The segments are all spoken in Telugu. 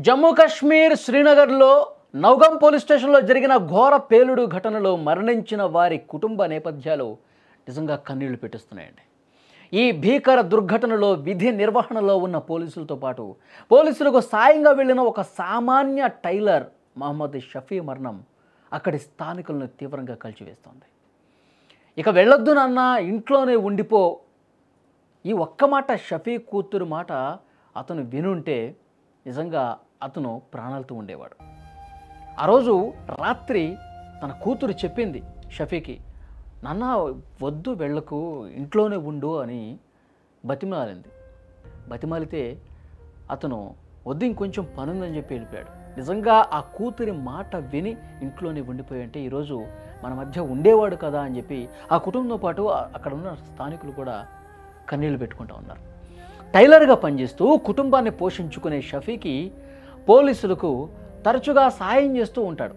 జమ్మూ కాశ్మీర్ శ్రీనగర్లో నౌగం పోలీస్ స్టేషన్లో జరిగిన ఘోర పేలుడు ఘటనలో మరణించిన వారి కుటుంబ నేపథ్యాలు నిజంగా కన్నీళ్లు పెట్టిస్తున్నాయండి. ఈ భీకర దుర్ఘటనలో విధి నిర్వహణలో ఉన్న పోలీసులతో పాటు పోలీసులకు సాయంగా వెళ్ళిన ఒక సామాన్య టైలర్ మహమ్మద్ షఫీ మరణం అక్కడి స్థానికులను తీవ్రంగా కలిచివేస్తోంది. ఇక వెళ్ళొద్దు నాన్న, ఇంట్లోనే ఉండిపో, ఈ ఒక్క మాట షఫీ కూతురు మాట అతను వినుంటే నిజంగా అతను ప్రాణాలతో ఉండేవాడు. ఆ రోజు రాత్రి తన కూతురు చెప్పింది షఫీకి, నాన్న వద్దు, వెళ్ళకు, ఇంట్లోనే ఉండు అని బతిమాలింది. బతిమాలితే అతను వద్దు, ఇంకొంచెం పనుందని చెప్పి వెళ్ళిపోయాడు. నిజంగా ఆ కూతురి మాట విని ఇంట్లోనే ఉండిపోయి అంటే ఈరోజు మన మధ్య ఉండేవాడు కదా అని చెప్పి ఆ కుటుంబంతో పాటు అక్కడ ఉన్న స్థానికులు కూడా కన్నీళ్లు పెట్టుకుంటూ ఉన్నారు. టైలర్గా పనిచేస్తూ కుటుంబాన్ని పోషించుకునే షఫీకి పోలీసులకు తరచుగా సాయం చేస్తూ ఉంటాడు.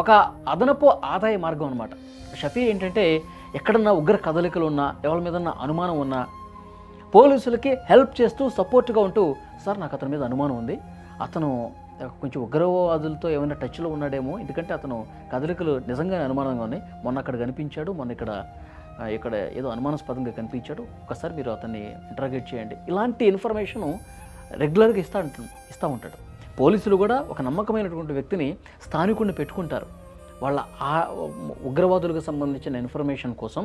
ఒక అదనపు ఆదాయ మార్గం అన్నమాట. షఫీ ఏంటంటే ఎక్కడన్నా ఉగ్ర కదలికలు ఉన్నా, ఎవరి మీద అనుమానం ఉన్నా పోలీసులకి హెల్ప్ చేస్తూ సపోర్ట్గా ఉంటూ, సార్ నాకు అతని మీద అనుమానం ఉంది, అతను కొంచెం ఉగ్రవాదులతో ఏమైనా టచ్లో ఉన్నాడేమో, ఎందుకంటే అతను కదలికలు నిజంగానే అనుమానంగా ఉన్నాయి, మొన్న అక్కడ కనిపించాడు, మొన్న ఇక్కడ ఏదో అనుమానాస్పదంగా కనిపించాడు, ఒకసారి మీరు అతన్ని ఇంటరాగేట్ చేయండి, ఇలాంటి ఇన్ఫర్మేషను రెగ్యులర్గా ఇస్తూ ఉంటాడు. పోలీసులు కూడా ఒక నమ్మకమైనటువంటి వ్యక్తిని స్థానికుడిని పెట్టుకుంటారు. వాళ్ళ ఆ ఉగ్రవాదులకు సంబంధించిన ఇన్ఫర్మేషన్ కోసం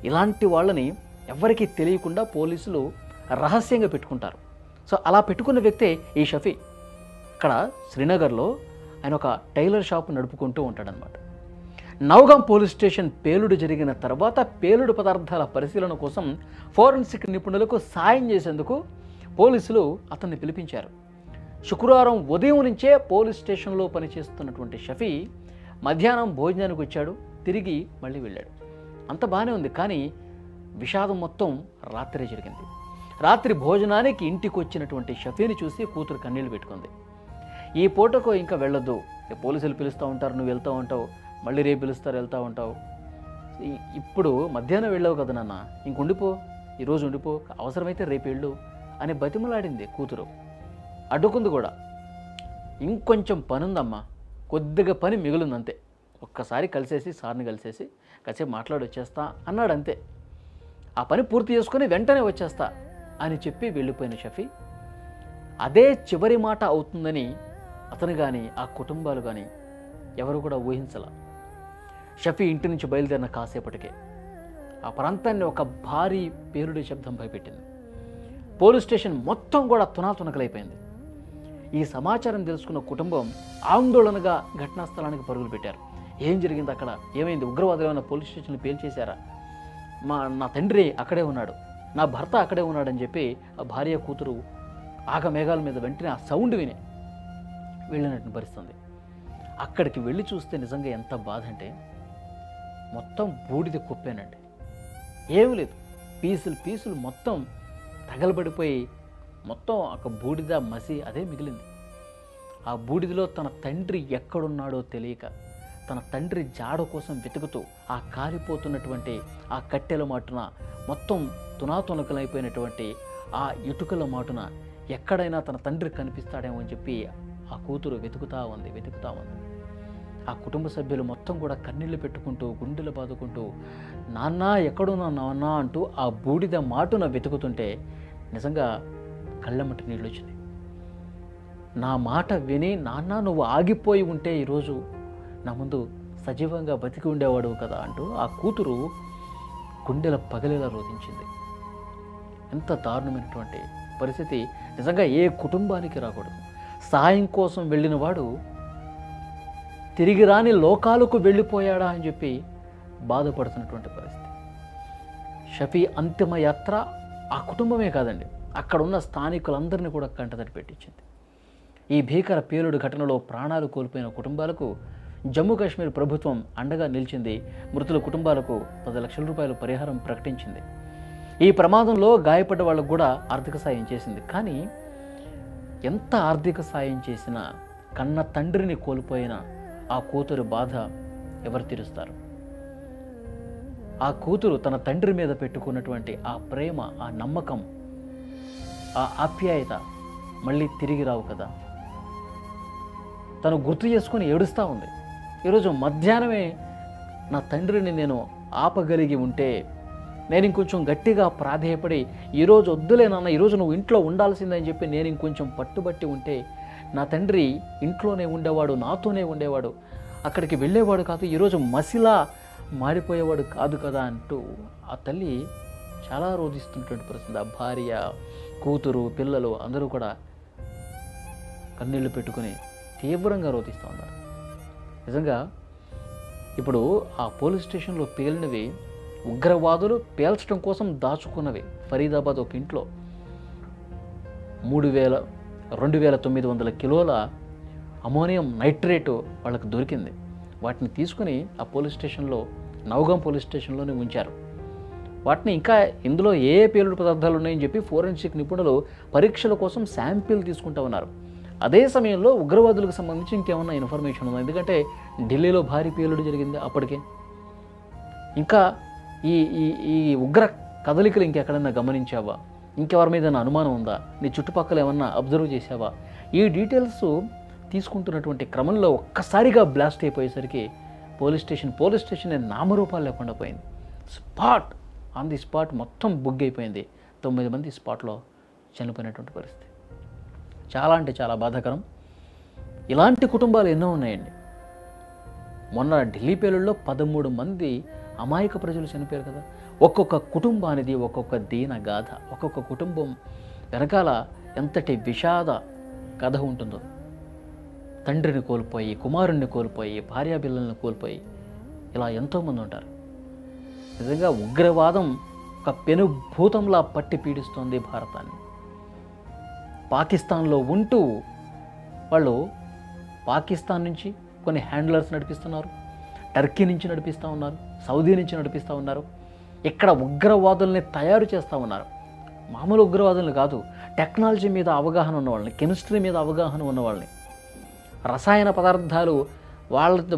ఇలాంటి వాళ్ళని ఎవరికీ తెలియకుండా పోలీసులు రహస్యంగా పెట్టుకుంటారు. సో అలా పెట్టుకున్న వ్యక్తే ఈ షఫీ. ఇక్కడ శ్రీనగర్లో ఆయన ఒక టైలర్ షాప్ నడుపుకుంటూ ఉంటాడనమాట. నౌగాం పోలీస్ స్టేషన్ పేలుడు జరిగిన తర్వాత పేలుడు పదార్థాల పరిశీలన కోసం ఫోరెన్సిక్ నిపుణులకు సాయం చేసేందుకు పోలీసులు అతన్ని పిలిపించారు. శుక్రవారం ఉదయం నుంచే పోలీస్ స్టేషన్లో పనిచేస్తున్నటువంటి షఫీ మధ్యాహ్నం భోజనానికి వచ్చాడు, తిరిగి మళ్ళీ వెళ్ళాడు. అంత బాగానే ఉంది, కానీ విషాదం మొత్తం రాత్రే జరిగింది. రాత్రి భోజనానికి ఇంటికి వచ్చినటువంటి షఫీని చూసి కూతురు కన్నీళ్లు పెట్టుకుంది. ఈ పూటకు ఇంకా వెళ్ళొద్దు, పోలీసులు పిలుస్తూ ఉంటారు, నువ్వు వెళ్తూ ఉంటావు, మళ్ళీ రేపు పిలుస్తారు, వెళ్తూ ఉంటావు, ఇప్పుడు మధ్యాహ్నం వెళ్ళావు కదా నాన్న, ఇంక ఉండిపో, ఈరోజు ఉండిపో, అవసరమైతే రేపు వెళ్ళు అని బతిమలాడింది కూతురు. అడ్డుకుంది కూడా. ఇంకొంచెం పని ఉందమ్మా, కొద్దిగా పని మిగులుంది అంతే, ఒక్కసారి కలిసేసి సార్ని కలిసేసి కాసేపు మాట్లాడి వచ్చేస్తా అన్నాడు అంతే. ఆ పని పూర్తి చేసుకొని వెంటనే వచ్చేస్తా అని చెప్పి వెళ్ళిపోయిన షఫీ అదే చివరి మాట అవుతుందని అతను కానీ ఆ కుటుంబాలు కానీ ఎవరు కూడా ఊహించల. షఫీ ఇంటి నుంచి బయలుదేరిన కాసేపటికే ఆ ప్రాంతాన్ని ఒక భారీ పేలుడు శబ్దం భయపెట్టింది. పోలీస్ స్టేషన్ మొత్తం కూడా తునాతునకలైపోయింది. ఈ సమాచారం తెలుసుకున్న కుటుంబం ఆందోళనగా ఘటనా స్థలానికి పరుగులు పెట్టారు. ఏం జరిగింది, అక్కడ ఏమైంది, ఉగ్రవాదులు ఏమైనా పోలీస్ స్టేషన్లు పేల్చేశారా, నా తండ్రి అక్కడే ఉన్నాడు, నా భర్త అక్కడే ఉన్నాడని చెప్పి ఆ భార్య కూతురు ఆగమేఘాల మీద వెంటనే ఆ సౌండ్ విని వెళ్ళినట్టు పరిస్థితుంది. అక్కడికి వెళ్ళి చూస్తే నిజంగా ఎంత బాధ అంటే మొత్తం బూడిద కుప్పేనండి, ఏమీ లేదు, పీసులు మొత్తం తగలబడిపోయి మొత్తం ఒక బూడిద మసి అదే మిగిలింది. ఆ బూడిదలో తన తండ్రి ఎక్కడున్నాడో తెలియక తన తండ్రి జాడ కోసం వెతుకుతూ ఆ కాలిపోతున్నటువంటి ఆ కట్టెల మాటున మొత్తం తునాతునకలైపోయినటువంటి ఆ ఇటుకల మాటున ఎక్కడైనా తన తండ్రి కనిపిస్తాడేమో అని చెప్పి ఆ కూతురు వెతుకుతా ఉంది. ఆ కుటుంబ సభ్యులు మొత్తం కూడా కన్నీళ్లు పెట్టుకుంటూ గుండెలు బాదుకుంటూ నాన్న ఎక్కడున్నా నాన్న అంటూ ఆ బూడిద మాటున వెతుకుతుంటే నిజంగా కళ్ళమ్మటి నీళ్ళు వచ్చినాయి. నా మాట విని నాన్న నువ్వు ఆగిపోయి ఉంటే ఈరోజు నా ముందు సజీవంగా బతికి ఉండేవాడు కదా అంటూ ఆ కూతురు గుండెల పగలేలా రోధించింది. ఎంత దారుణమైనటువంటి పరిస్థితి నిజంగా ఏ కుటుంబానికి రాకూడదు. సాయం కోసం వెళ్ళిన వాడు తిరిగి రాని లోకాలకు వెళ్ళిపోయాడా అని చెప్పి బాధపడుతున్నటువంటి పరిస్థితి. షఫీ అంతిమ యాత్ర ఆ కుటుంబమే కాదండి, అక్కడ ఉన్న స్థానికులందరినీ కూడా కంటతడి పెట్టించింది. ఈ భీకర పేలుడు ఘటనలో ప్రాణాలు కోల్పోయిన కుటుంబాలకు జమ్మూ కాశ్మీర్ ప్రభుత్వం అండగా నిలిచింది. మృతుల కుటుంబాలకు 10 లక్షల రూపాయలు పరిహారం ప్రకటించింది. ఈ ప్రమాదంలో గాయపడ్డ వాళ్ళకు కూడా ఆర్థిక సాయం చేసింది. కానీ ఎంత ఆర్థిక సాయం చేసినా కన్న తండ్రిని కోల్పోయిన ఆ కూతురు బాధ ఎవరు తీరుస్తారు? ఆ కూతురు తన తండ్రి మీద పెట్టుకున్నటువంటి ఆ ప్రేమ, ఆ నమ్మకం, ఆ ఆప్యాయత మళ్ళీ తిరిగి రావు కదా. తను గుర్తు చేసుకొని ఏడుస్తూ ఉంది. ఈరోజు మధ్యాహ్నమే నా తండ్రిని నేను ఆపగలిగి ఉంటే, నేను ఇంకొంచెం గట్టిగా ప్రాధేయపడి ఈరోజు వద్దులే నాన్న, ఈరోజు నువ్వు ఇంట్లో ఉండాల్సిందని చెప్పి నేను ఇంకొంచెం పట్టుబట్టి ఉంటే నా తండ్రి ఇంట్లోనే ఉండేవాడు, నాతోనే ఉండేవాడు, అక్కడికి వెళ్ళేవాడు కాదు, ఈరోజు మసిలా మారిపోయేవాడు కాదు కదా అంటూ ఆ తల్లి చాలా రోధిస్తున్నటువంటి పరిస్థితి. ఆ భార్య, కూతురు, పిల్లలు అందరూ కూడా కన్నీళ్లు పెట్టుకుని తీవ్రంగా రోధిస్తూ ఉన్నారు. నిజంగా ఇప్పుడు ఆ పోలీస్ స్టేషన్లో పేలినవి ఉగ్రవాదులు పేల్చడం కోసం దాచుకున్నవి. ఫరీదాబాద్ ఒక ఇంట్లో 2,900 కిలోల అమోనియం నైట్రేటు వాళ్ళకి దొరికింది. వాటిని తీసుకుని ఆ పోలీస్ స్టేషన్లో, నౌగాం పోలీస్ స్టేషన్లోనే ఉంచారు. వాటిని ఇంకా ఇందులో ఏ పేలుడు పదార్థాలు ఉన్నాయని చెప్పి ఫోరెన్సిక్ నిపుణులు పరీక్షల కోసం శాంపిల్ తీసుకుంటూ ఉన్నారు. అదే సమయంలో ఉగ్రవాదులకు సంబంధించి ఇంకేమన్నా ఇన్ఫర్మేషన్ ఉందా? ఎందుకంటే ఢిల్లీలో భారీ పేలుడు జరిగింది అప్పటికే. ఇంకా ఈ ఈ ఈ ఉగ్ర కదలికలు ఇంకెక్కడన్నా గమనించావా? ఇంకెవరి మీద అనుమానం ఉందా? నీ చుట్టుపక్కల ఏమన్నా అబ్జర్వ్ చేసావా? ఈ డీటెయిల్స్ తీసుకుంటున్నటువంటి క్రమంలో ఒక్కసారిగా బ్లాస్ట్ అయిపోయేసరికి పోలీస్ స్టేషన్ నామరూపాలు లేకుండా పోయింది. ఆన్ ది స్పాట్ మొత్తం బుగ్ అయిపోయింది. 9 మంది స్పాట్లో చనిపోయినటువంటి పరిస్థితి. చాలా అంటే చాలా బాధాకరం. ఇలాంటి కుటుంబాలు ఎన్నో ఉన్నాయండి. మొన్న ఢిల్లీ పేలుళ్ళలో 13 మంది అమాయక ప్రజలు చనిపోయారు కదా. ఒక్కొక్క కుటుంబానిది ఒక్కొక్క దీన గాథ. ఒక్కొక్క కుటుంబం వెనకాల ఎంతటి విషాద కథ ఉంటుందో. తండ్రిని కోల్పోయి, కుమారుణ్ణి కోల్పోయి, భార్యాపిల్లల్ని కోల్పోయి ఇలా ఎంతోమంది ఉంటారు. నిజంగా ఉగ్రవాదం ఒక పెనుభూతంలా పట్టి పీడిస్తోంది భారతాన్ని. పాకిస్తాన్లో ఉంటూ వాళ్ళు పాకిస్తాన్ నుంచి కొన్ని హ్యాండ్లర్స్ నడిపిస్తున్నారు, టర్కీ నుంచి నడిపిస్తూ ఉన్నారు, సౌదీ నుంచి నడిపిస్తూ ఉన్నారు. ఇక్కడ ఉగ్రవాదుల్ని తయారు చేస్తూ ఉన్నారు. మామూలు ఉగ్రవాదుల్ని కాదు, టెక్నాలజీ మీద అవగాహన ఉన్నవాళ్ళని, కెమిస్ట్రీ మీద అవగాహన ఉన్నవాళ్ళని, రసాయన పదార్థాలు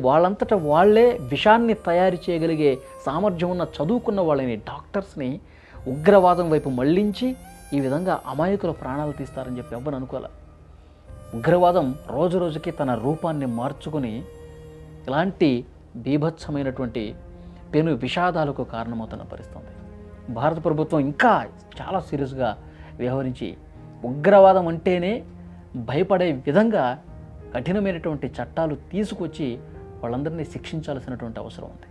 వాళ్ళంతటా వాళ్ళే విషాన్ని తయారు చేయగలిగే సామర్థ్యం ఉన్న చదువుకున్న వాళ్ళని, డాక్టర్స్ని ఉగ్రవాదం వైపు మళ్లించి ఈ విధంగా అమాయకుల ప్రాణాలు తీస్తారని చెప్పి ఎవ్వరు అనుకోలే. ఉగ్రవాదం రోజు రోజుకి తన రూపాన్ని మార్చుకుని ఇలాంటి బీభత్సమైనటువంటి పెను విషాదాలకు కారణమవుతున్న పరిస్థితి. భారత ప్రభుత్వం ఇంకా చాలా సీరియస్గా వ్యవహరించి ఉగ్రవాదం అంటేనే భయపడే విధంగా కఠినమైనటువంటి చట్టాలు తీసుకొచ్చి వాళ్ళందరినీ శిక్షించాల్సినటువంటి అవసరం ఉంది.